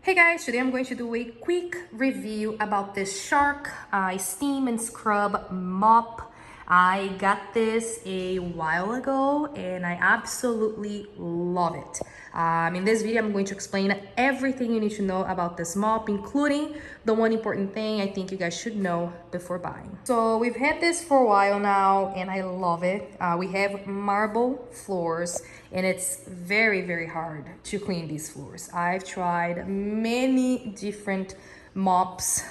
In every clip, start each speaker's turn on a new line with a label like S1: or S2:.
S1: Hey guys, today I'm going to do a quick review about this Shark Steam and Scrub Mop. I got this a while ago and I absolutely love it. In this video, I'm going to explain everything you need to know about this mop, including the one important thing I think you guys should know before buying. So we've had this for a while now and I love it. We have marble floors and it's very, very hard to clean these floors. I've tried many different mops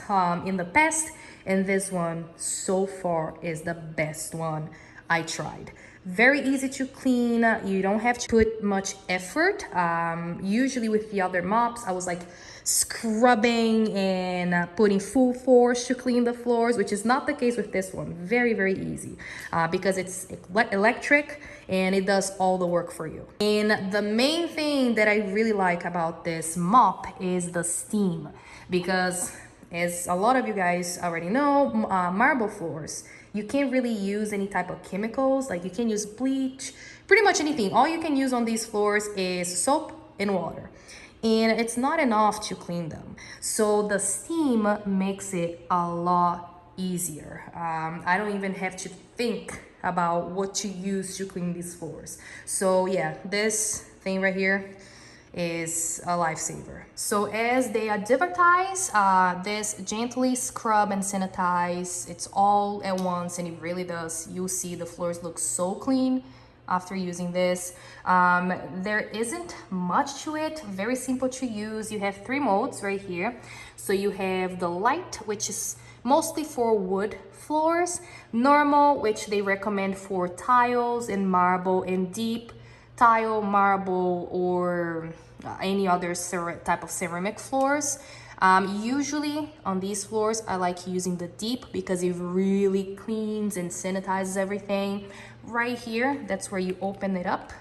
S1: in the past, and this one so far is the best one I tried. Very easy to clean. You don't have to put much effort. Usually with the other mops, I was like scrubbing and putting full force to clean the floors, which is not the case with this one. Very, very easy because it's electric and it does all the work for you. And the main thing that I really like about this mop is the steam, because as a lot of you guys already know, marble floors, you can't really use any type of chemicals. Like you can use bleach, pretty much anything. All you can use on these floors is soap and water. And it's not enough to clean them. So the steam makes it a lot easier. I don't even have to think about what to use to clean these floors. So yeah, this thing right here is a lifesaver. So as they advertise, this gently scrub and sanitize, it's all at once and it really does. You'll see the floors look so clean after using this. There isn't much to it, very simple to use. You have 3 modes right here. So you have the light, which is mostly for wood floors, normal, which they recommend for tiles and marble, and deep tile, marble, or any other type of ceramic floors. Usually on these floors, I like using the deep because it really cleans and sanitizes everything. Right here, that's where you open it up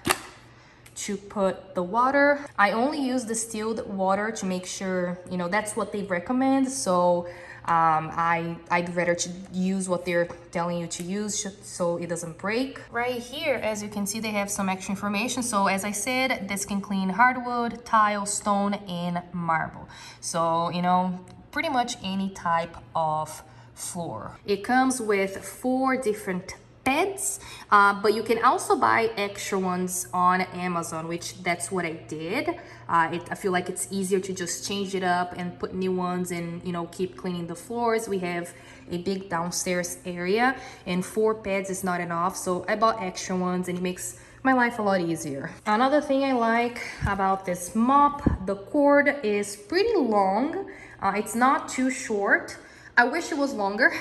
S1: to put the water. I only use distilled water to make sure, you know, that's what they recommend. So I'd rather to use what they're telling you to use so it doesn't break. Right here, as you can see, they have some extra information. So as I said, this can clean hardwood, tile, stone, and marble. So, you know, pretty much any type of floor. It comes with 4 different pads, but you can also buy extra ones on Amazon, which that's what I did. I feel like it's easier to just change it up and put new ones and, you know, keep cleaning the floors. We have a big downstairs area and 4 pads is not enough, so I bought extra ones and it makes my life a lot easier. Another thing I like about this mop, the cord is pretty long. It's not too short. I wish it was longer,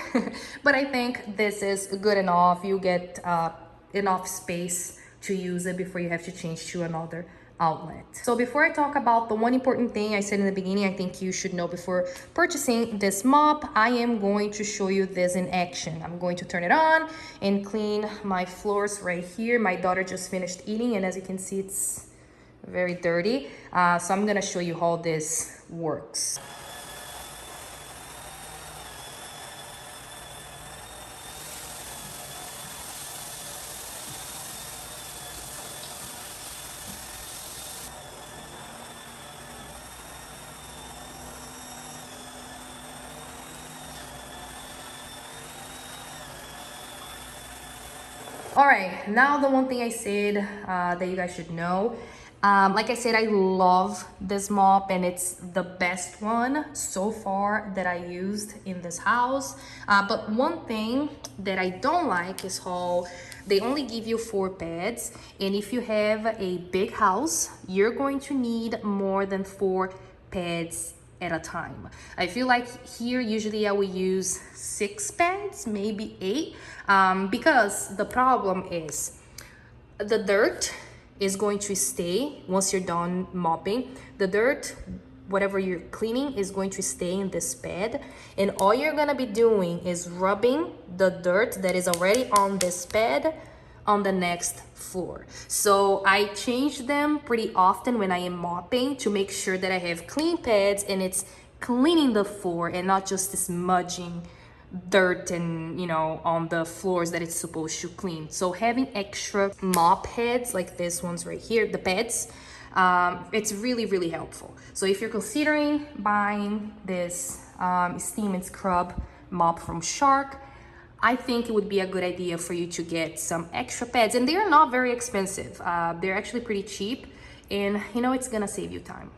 S1: but I think this is good enough. You get enough space to use it before you have to change to another outlet. So before I talk about the one important thing I said in the beginning, I think you should know before purchasing this mop, I am going to show you this in action. I'm going to turn it on and clean my floors right here. My daughter just finished eating and as you can see, it's very dirty. So I'm gonna show you how this works. All right, now the one thing I said that you guys should know. Like I said, I love this mop and it's the best one so far that I used in this house. But one thing that I don't like is how they only give you 4 pads. And if you have a big house, you're going to need more than 4 pads at a time. I feel like here usually I will use 6 pads, maybe 8, because the problem is the dirt is going to stay once you're done mopping. The dirt, whatever you're cleaning, is going to stay in this pad, and all you're gonna be doing is rubbing the dirt that is already on this pad on the next floor. So I change them pretty often when I am mopping to make sure that I have clean pads and it's cleaning the floor and not just smudging dirt and, you know, on the floors that it's supposed to clean. So having extra mop heads like this ones right here, the pads, It's really, really helpful. So if you're considering buying this steam and scrub mop from Shark, I think it would be a good idea for you to get some extra pads, and they're not very expensive. They're actually pretty cheap, and you know, it's gonna save you time.